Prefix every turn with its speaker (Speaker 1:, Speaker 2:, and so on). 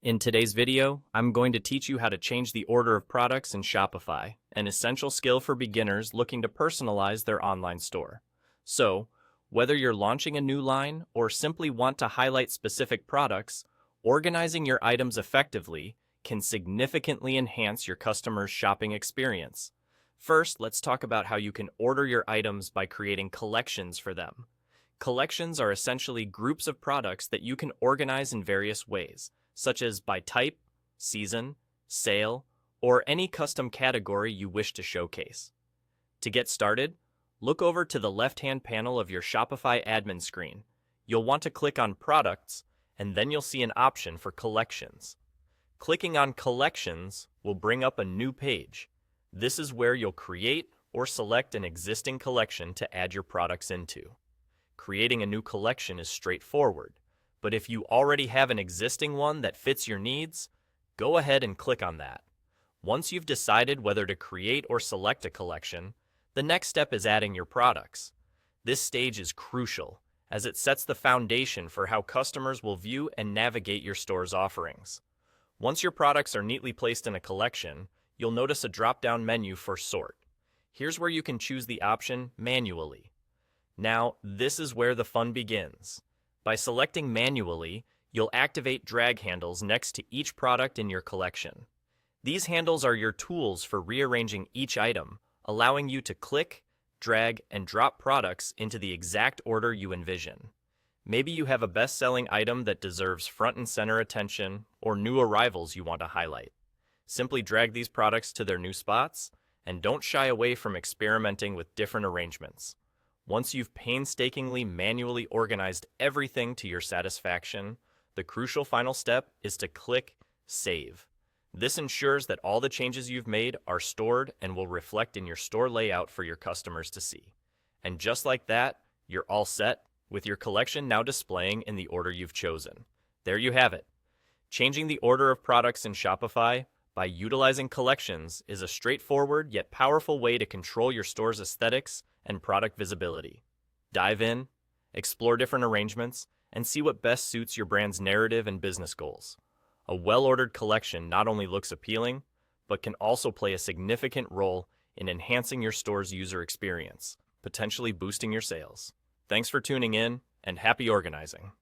Speaker 1: In today's video, I'm going to teach you how to change the order of products in Shopify, an essential skill for beginners looking to personalize their online store. So, whether you're launching a new line or simply want to highlight specific products, organizing your items effectively can significantly enhance your customers' shopping experience. First, let's talk about how you can order your items by creating collections for them. Collections are essentially groups of products that you can organize in various ways, such as by type, season, sale, or any custom category you wish to showcase. To get started, look over to the left-hand panel of your Shopify admin screen. You'll want to click on Products, and then you'll see an option for Collections. Clicking on Collections will bring up a new page. This is where you'll create or select an existing collection to add your products into. Creating a new collection is straightforward, but if you already have an existing one that fits your needs, go ahead and click on that. Once you've decided whether to create or select a collection, the next step is adding your products. This stage is crucial, as it sets the foundation for how customers will view and navigate your store's offerings. Once your products are neatly placed in a collection, you'll notice a drop-down menu for Sort. Here's where you can choose the option Manually. Now, this is where the fun begins. By selecting manually, you'll activate drag handles next to each product in your collection. These handles are your tools for rearranging each item, allowing you to click, drag, and drop products into the exact order you envision. Maybe you have a best-selling item that deserves front and center attention, or new arrivals you want to highlight. Simply drag these products to their new spots, and don't shy away from experimenting with different arrangements. Once you've painstakingly manually organized everything to your satisfaction, the crucial final step is to click Save. This ensures that all the changes you've made are stored and will reflect in your store layout for your customers to see. And just like that, you're all set, with your collection now displaying in the order you've chosen. There you have it. Changing the order of products in Shopify by utilizing collections is a straightforward yet powerful way to control your store's aesthetics and product visibility. Dive in, explore different arrangements, and see what best suits your brand's narrative and business goals. A well-ordered collection not only looks appealing, but can also play a significant role in enhancing your store's user experience, potentially boosting your sales. Thanks for tuning in, and happy organizing.